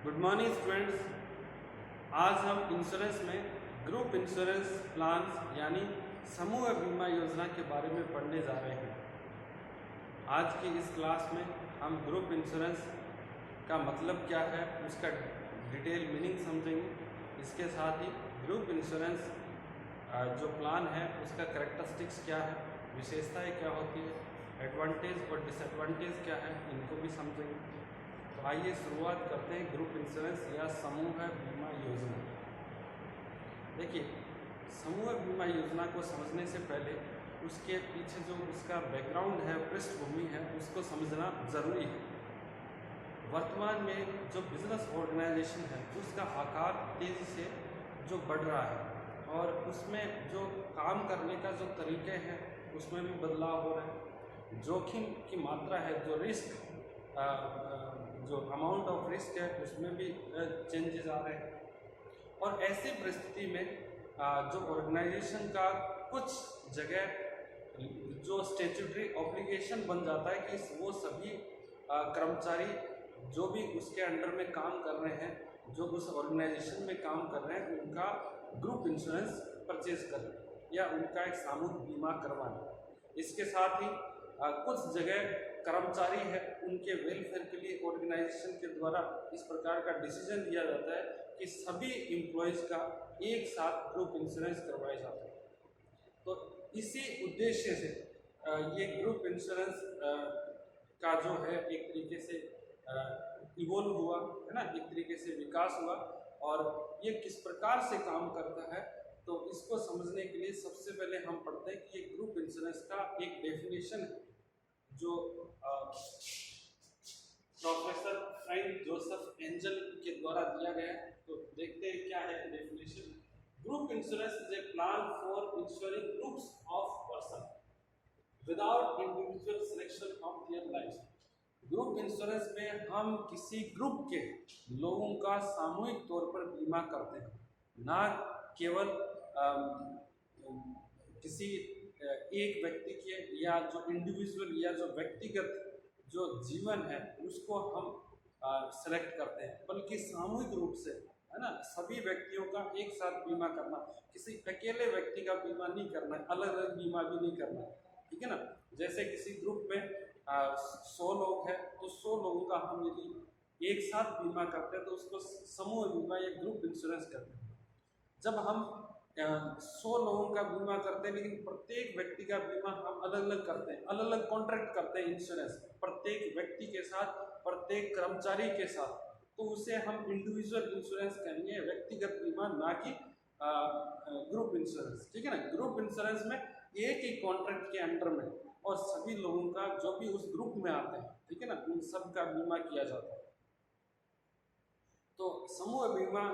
Good morning students. आज हम insurance में ग्रुप इंश्योरेंस प्लान्स यानी समूह बीमा योजना के बारे में पढ़ने जा रहे हैं। आज की इस क्लास में हम ग्रुप इंश्योरेंस का मतलब क्या है उसका डिटेल मीनिंग समझेंगे। इसके साथ ही ग्रुप इंश्योरेंस जो प्लान है उसका कैरेक्टरिस्टिक्स क्या है, विशेषताएं क्या होती है, एडवांटेज और डिसएडवांटेज क्या है, इनको भी समझेंगे। तो आइए शुरुआत करते हैं ग्रुप इंश्योरेंस या समूह बीमा योजना। देखिए, समूह बीमा योजना को समझने से पहले उसके पीछे जो उसका बैकग्राउंड है, पृष्ठभूमि है, उसको समझना ज़रूरी है। वर्तमान में जो बिजनेस ऑर्गेनाइजेशन है उसका आकार तेज़ी से जो बढ़ रहा है और उसमें जो काम करने का जो तरीके हैं उसमें भी बदलाव हो रहा है। जोखिम की मात्रा है, जो रिस्क जो अमाउंट ऑफ रिस्क है उसमें भी चेंजेस आ रहे हैं। और ऐसी परिस्थिति में जो ऑर्गेनाइजेशन का कुछ जगह जो स्टैट्यूटरी ऑब्लिगेशन बन जाता है कि वो सभी कर्मचारी जो भी उसके अंडर में काम कर रहे हैं, जो उस ऑर्गेनाइजेशन में काम कर रहे हैं, उनका ग्रुप इंश्योरेंस परचेज करें या उनका एक सामूहिक बीमा करवाएं। इसके साथ ही कुछ जगह कर्मचारी है उनके वेलफेयर के लिए ऑर्गेनाइजेशन के द्वारा इस प्रकार का डिसीजन लिया जाता है कि सभी एम्प्लॉयज़ का एक साथ ग्रुप इंश्योरेंस करवाया जाता है। तो इसी उद्देश्य से ये ग्रुप इंश्योरेंस का जो है एक तरीके से इवोल्व हुआ है ना, एक तरीके से विकास हुआ। और ये किस प्रकार से काम करता है तो इसको समझने के लिए सबसे पहले हम पढ़ते हैं कि ये ग्रुप इंश्योरेंस का एक डेफिनेशन है जो प्रोफेसर फ्रैंक जोसेफ एंजल के द्वारा दिया गया है। तो देखते हैं क्या है definition. Group insurance is a plan for ensuring groups of person without individual selection of their life. Group insurance में हम किसी ग्रुप के लोगों का सामूहिक तौर पर बीमा करते हैं, ना केवल किसी एक व्यक्ति के या जो इंडिविजुअल या जो व्यक्तिगत जो जीवन है उसको हम सेलेक्ट करते हैं, बल्कि सामूहिक रूप से, है ना, सभी व्यक्तियों का एक साथ बीमा करना। किसी अकेले व्यक्ति का बीमा नहीं करना है, अलग अलग बीमा भी नहीं करना है, ठीक है ना। जैसे किसी ग्रुप में 100 लोग हैं तो 100 लोगों का हम यदि एक साथ बीमा करते हैं तो उसको समूह बीमा या ग्रुप इंश्योरेंस करते हैं। जब हम 100 लोगों का बीमा करते हैं लेकिन प्रत्येक व्यक्ति का बीमा हम अलग अलग करते हैं, अलग अलग कॉन्ट्रैक्ट करते हैं इंश्योरेंस प्रत्येक व्यक्ति के साथ, प्रत्येक कर्मचारी के साथ, तो उसे हम इंडिविजुअल इंश्योरेंस कहेंगे, व्यक्तिगत बीमा, ना कि ग्रुप इंश्योरेंस, ठीक है ना। ग्रुप इंश्योरेंस में एक ही कॉन्ट्रैक्ट के अंडर में और सभी लोगों का जो भी उस ग्रुप में आते हैं, ठीक है ना, उन सब का बीमा किया जाता है। तो समूह बीमा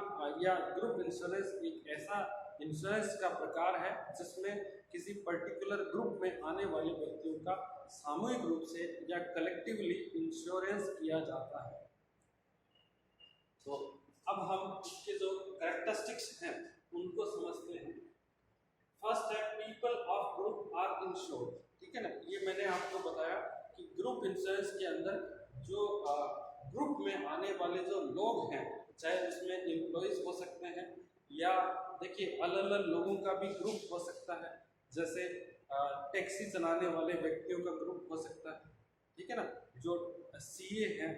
या ग्रुप इंश्योरेंस एक ऐसा इंश्योरेंस का प्रकार है जिसमें किसी पर्टिकुलर ग्रुप में आने वाले व्यक्तियों का सामूहिक रूप से या कलेक्टिवली इंश्योरेंस किया जाता है। तो अब हम इसके जो कैरेक्टरिस्टिक्स हैं उनको समझते हैं। फर्स्ट है people of group are insured, ठीक है ना। ये मैंने आपको बताया कि ग्रुप इंश्योरेंस के अंदर जो ग्रुप में आने वाले जो लोग हैं, चाहे उसमें एम्प्लॉयज हो सकते हैं या देखिए अलग अलग लोगों का भी ग्रुप हो सकता है, जैसे टैक्सी चलाने वाले व्यक्तियों का ग्रुप हो सकता है, ठीक है ना। जो सीए हैं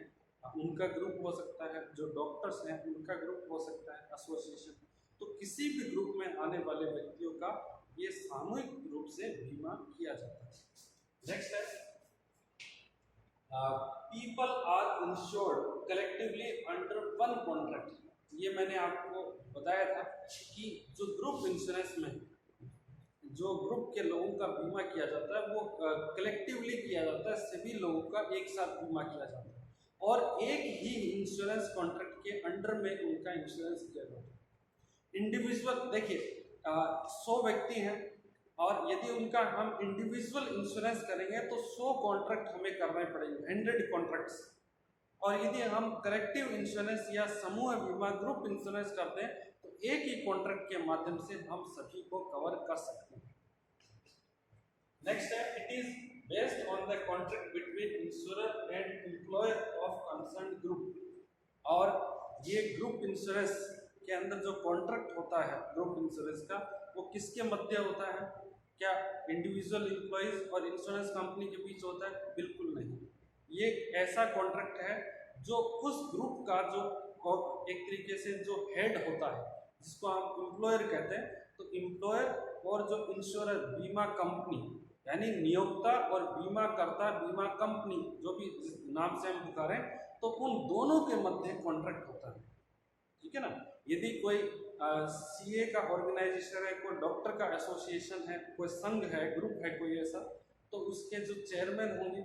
उनका ग्रुप हो सकता है, जो डॉक्टर्स हैं उनका ग्रुप हो सकता है, एसोसिएशन। तो किसी भी ग्रुप में आने वाले व्यक्तियों का ये सामूहिक रूप से बीमा किया जाता है। नेक्स्ट है people are insured collectively under one contract. ये मैंने आपको बताया था कि जो ग्रुप इंश्योरेंस में जो ग्रुप के लोगों का बीमा किया जाता है वो कलेक्टिवली किया जाता है, सभी लोगों का एक साथ बीमा किया जाता है और एक ही इंश्योरेंस कॉन्ट्रैक्ट के अंडर में उनका इंश्योरेंस किया जाता है। इंडिविजुअल देखिए 100 व्यक्ति हैं और यदि उनका हम इंडिविजुअल इंश्योरेंस करेंगे तो 100 कॉन्ट्रैक्ट हमें करने पड़ेंगे, 100 कॉन्ट्रैक्ट्स। और यदि हम कलेक्टिव इंश्योरेंस या समूह बीमा ग्रुप इंश्योरेंस करते हैं तो एक ही कॉन्ट्रैक्ट के माध्यम से हम सभी को कवर कर सकते हैं। नेक्स्ट है it is based on the contract between insurer and employer of concerned group. और ये ग्रुप इंश्योरेंस के अंदर जो कॉन्ट्रैक्ट होता है ग्रुप इंश्योरेंस का, वो किसके मध्य होता है? क्या इंडिविजुअल एम्प्लॉइज और इंश्योरेंस कंपनी के बीच होता है? बिल्कुल नहीं। ये ऐसा कॉन्ट्रैक्ट है जो उस ग्रुप का जो एक तरीके से जो हेड होता है, जिसको आप एम्प्लॉयर कहते हैं, तो एम्प्लॉयर और जो इंश्योरर बीमा कंपनी यानी नियोक्ता और बीमा करता बीमा कंपनी, जो भी नाम से हम पुकारें, तो उन दोनों के मध्य कॉन्ट्रैक्ट होता है। ठीक है ना। यदि कोई सीए का ऑर्गेनाइजेशन है, कोई डॉक्टर का एसोसिएशन है, कोई संघ है, ग्रुप है कोई ऐसा, तो उसके जो चेयरमैन होंगे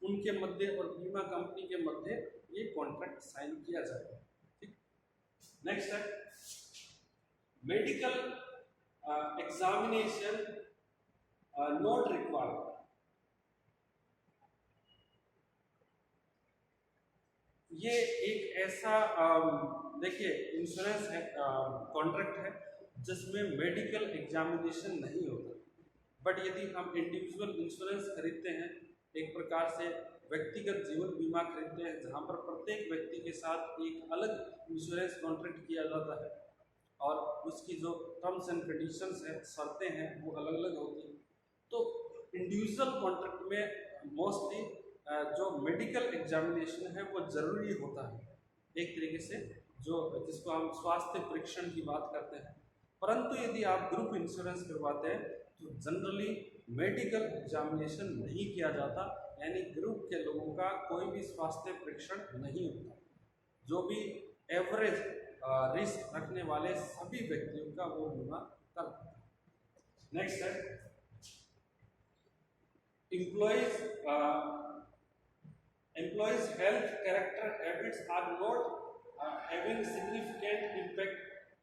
उनके मध्य और बीमा कंपनी के मध्य ये कॉन्ट्रैक्ट साइन किया जाएगा। ठीक। नेक्स्ट है मेडिकल एग्जामिनेशन नॉट रिक्वायर्ड। ये एक ऐसा देखिए इंश्योरेंस है, कॉन्ट्रैक्ट है जिसमें मेडिकल एग्जामिनेशन नहीं होता। बट यदि हम इंडिविजुअल इंश्योरेंस खरीदते हैं, एक प्रकार से व्यक्तिगत जीवन बीमा खरीदते हैं, जहाँ पर प्रत्येक व्यक्ति के साथ एक अलग इंश्योरेंस कॉन्ट्रैक्ट किया जाता है और उसकी जो टर्म्स एंड कंडीशंस हैं, शर्तें हैं, वो अलग अलग होती हैं। तो इंडिविजुअल कॉन्ट्रैक्ट में मोस्टली जो मेडिकल एग्जामिनेशन है वो ज़रूरी होता है, एक तरीके से जो जिसको हम स्वास्थ्य परीक्षण की बात करते हैं। परंतु यदि आप ग्रुप इंश्योरेंस करवाते हैं तो जनरली मेडिकल एग्जामिनेशन नहीं किया जाता, यानी ग्रुप के लोगों का कोई भी स्वास्थ्य परीक्षण नहीं होता। जो भी एवरेज रिस्क रखने वाले सभी व्यक्तियों का वो बीमा करता है। नेक्स्ट है employees health character habits are not having significant impact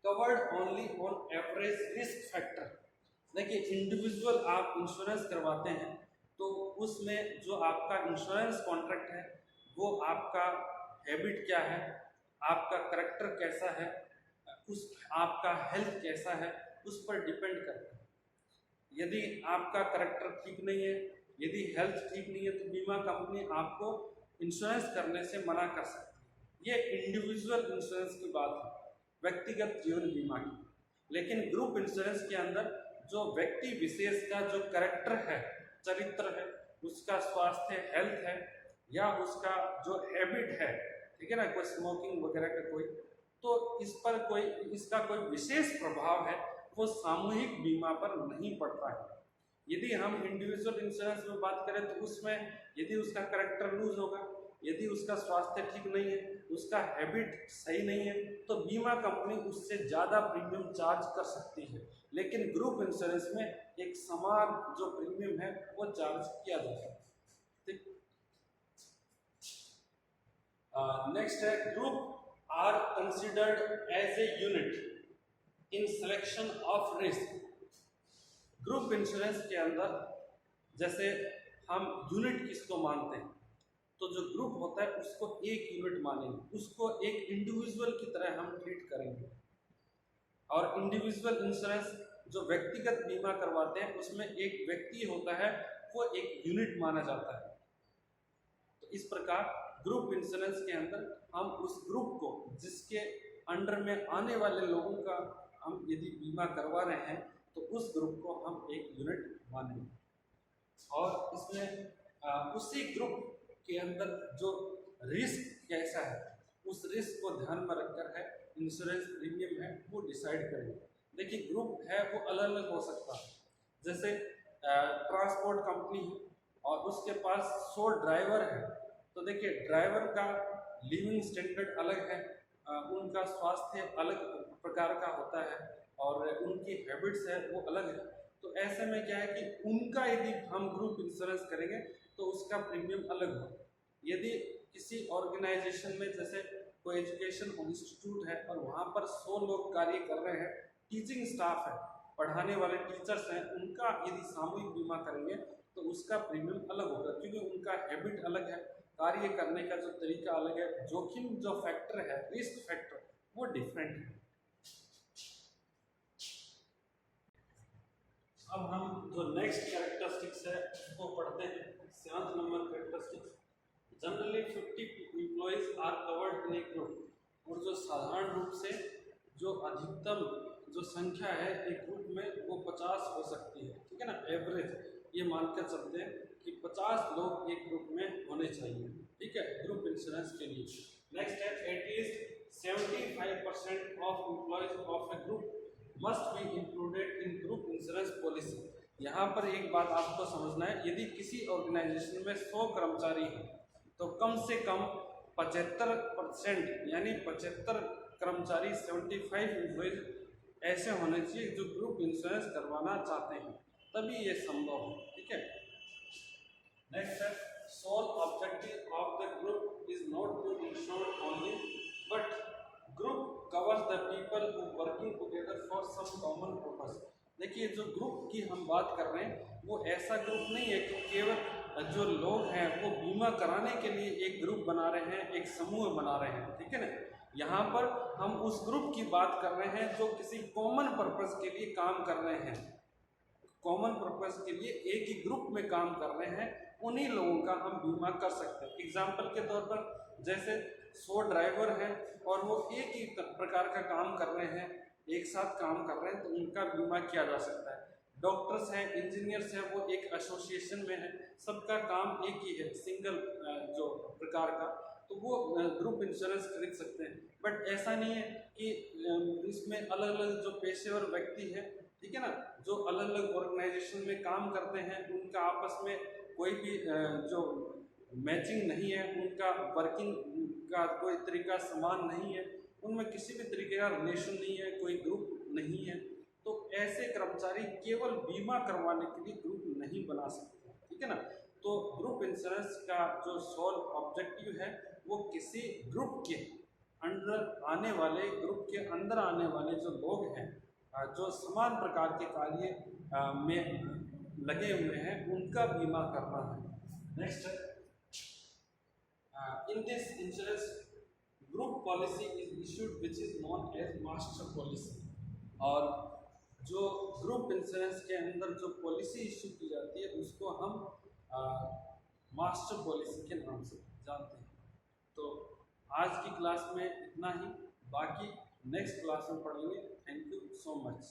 covered only on average risk factor। देखिए इंडिविजुअल आप इंश्योरेंस करवाते हैं तो उसमें जो आपका इंश्योरेंस कॉन्ट्रैक्ट है वो आपका हैबिट क्या है, आपका करैक्टर कैसा है, आपका हेल्थ कैसा है, उस पर डिपेंड करता है। यदि आपका करैक्टर ठीक नहीं है, यदि हेल्थ ठीक नहीं है, तो बीमा कंपनी आपको इंश्योरेंस करने से मना कर सकती है। ये इंडिविजुअल इंश्योरेंस की बात है, व्यक्तिगत जीवन बीमा की। लेकिन ग्रुप इंश्योरेंस के अंदर जो व्यक्ति विशेष का जो करैक्टर है, चरित्र है, उसका स्वास्थ्य हेल्थ है, या उसका जो हैबिट है, ठीक है ना, कोई स्मोकिंग वगैरह का कोई, तो इस पर कोई इसका कोई विशेष प्रभाव है वो सामूहिक बीमा पर नहीं पड़ता है। यदि हम इंडिविजुअल इंश्योरेंस में बात करें तो उसमें यदि उसका करैक्टर लूज होगा, यदि उसका स्वास्थ्य ठीक नहीं है, उसका हैबिट सही नहीं है, तो बीमा कंपनी उससे ज़्यादा प्रीमियम चार्ज कर सकती है। लेकिन ग्रुप इंश्योरेंस में एक समान जो प्रीमियम है वो चार्ज किया जाता है। ठीक। नेक्स्ट है group are considered as a unit in selection of risk. Group insurance के अंदर जैसे हम यूनिट किसको मानते हैं, तो जो ग्रुप होता है उसको एक यूनिट मानेंगे, उसको एक इंडिविजुअल की तरह हम ट्रीट करेंगे। और इंडिविजुअल इंश्योरेंस जो व्यक्तिगत बीमा करवाते हैं उसमें एक व्यक्ति होता है, वो एक यूनिट माना जाता है। तो इस प्रकार ग्रुप इंश्योरेंस के अंदर हम उस ग्रुप को, जिसके अंडर में आने वाले लोगों का हम यदि बीमा करवा रहे हैं, तो उस ग्रुप को हम एक यूनिट मानेंगे। और इसमें उसी ग्रुप के अंदर जो रिस्क कैसा है, उस रिस्क को ध्यान में रखकर है इंश्योरेंस प्रीमियम है वो डिसाइड करेंगे। देखिए ग्रुप है वो अलग अलग हो सकता है, जैसे ट्रांसपोर्ट कंपनी है और उसके पास 100 ड्राइवर है, तो देखिए ड्राइवर का लिविंग स्टैंडर्ड अलग है, उनका स्वास्थ्य अलग प्रकार का होता है और उनकी हैबिट्स है वो अलग है। तो ऐसे में क्या है कि उनका यदि हम ग्रुप इंश्योरेंस करेंगे तो उसका प्रीमियम अलग हो। यदि किसी ऑर्गेनाइजेशन में जैसे कोई एजुकेशन इंस्टीट्यूट है और वहाँ पर 100 लोग कार्य कर रहे हैं, टीचिंग स्टाफ है, पढ़ाने वाले टीचर्स हैं, उनका यदि सामूहिक बीमा करेंगे तो उसका प्रीमियम अलग होगा, क्योंकि उनका हैबिट अलग है, कार्य करने का जो तरीका अलग है, जोखिम जो फैक्टर है, रिस्क फैक्टर वो डिफरेंट है। अब हम जो नेक्स्ट कैरेक्टरिस्टिक्स है उसको पढ़ते हैं। 7th number characteristics, generally 50 employees are covered in a group. और जो साधारण रूप से जो अधिकतम जो संख्या है एक ग्रुप में वो 50 हो सकती है, ठीक है ना। एवरेज ये मानकर चलते हैं कि 50 लोग एक ग्रुप में होने चाहिए, ठीक है, ग्रुप इंश्योरेंस के लिए। नेक्स्ट है at least 75% of employees of A group must be included in group insurance policy. यहाँ पर एक बात आपको समझना है, यदि किसी ऑर्गेनाइजेशन में 100 कर्मचारी हैं तो कम से कम 75% यानी 75 कर्मचारी 75 एम्प्लॉयज ऐसे होने चाहिए जो ग्रुप इंश्योरेंस करवाना चाहते हैं, तभी ये संभव है, ठीक है। नेक्स्ट है sole objective of the group is not to insure only but group covers the people who working together for some common purpose. देखिए जो ग्रुप की हम बात कर रहे हैं वो ऐसा ग्रुप नहीं है कि केवल जो लोग हैं वो बीमा कराने के लिए एक ग्रुप बना रहे हैं, एक समूह बना रहे हैं, ठीक है ना। यहाँ पर हम उस ग्रुप की बात कर रहे हैं जो किसी कॉमन पर्पस के लिए काम कर रहे हैं, कॉमन पर्पस के लिए एक ही ग्रुप में काम कर रहे हैं, उन्हीं लोगों का हम बीमा कर सकते हैं। एग्जाम्पल के तौर पर जैसे 100 ड्राइवर हैं और वो एक ही प्रकार का काम कर रहे हैं, एक साथ काम कर रहे हैं, तो उनका बीमा किया जा सकता है। डॉक्टर्स हैं, इंजीनियर्स हैं, वो एक एसोसिएशन में है, सबका काम एक ही है, सिंगल जो प्रकार का, तो वो ग्रुप इंश्योरेंस खरीद सकते हैं। बट ऐसा नहीं है कि इसमें अलग अलग जो पेशेवर व्यक्ति है, ठीक है ना, जो अलग अलग ऑर्गेनाइजेशन में काम करते हैं, उनका आपस में कोई भी जो मैचिंग नहीं है, उनका वर्किंग का कोई तरीका समान नहीं है, उनमें किसी भी तरीके का रिलेशन नहीं है, कोई ग्रुप नहीं है, तो ऐसे कर्मचारी केवल बीमा करवाने के लिए ग्रुप नहीं बना सकते, ठीक है ना। तो ग्रुप इंश्योरेंस का जो सोल ऑब्जेक्टिव है वो किसी ग्रुप के अंडर आने वाले, ग्रुप के अंदर आने वाले जो लोग हैं जो समान प्रकार के कार्य में लगे हुए हैं, उनका बीमा करना है। Next in this insurance group policy is issued which is known as master policy. और जो ग्रुप इंश्योरेंस के अंदर जो पॉलिसी इशू की जाती है उसको हम मास्टर पॉलिसी के नाम से जानते हैं। तो आज की क्लास में इतना ही, बाकी नेक्स्ट क्लास में पढ़ेंगे। Thank you so much.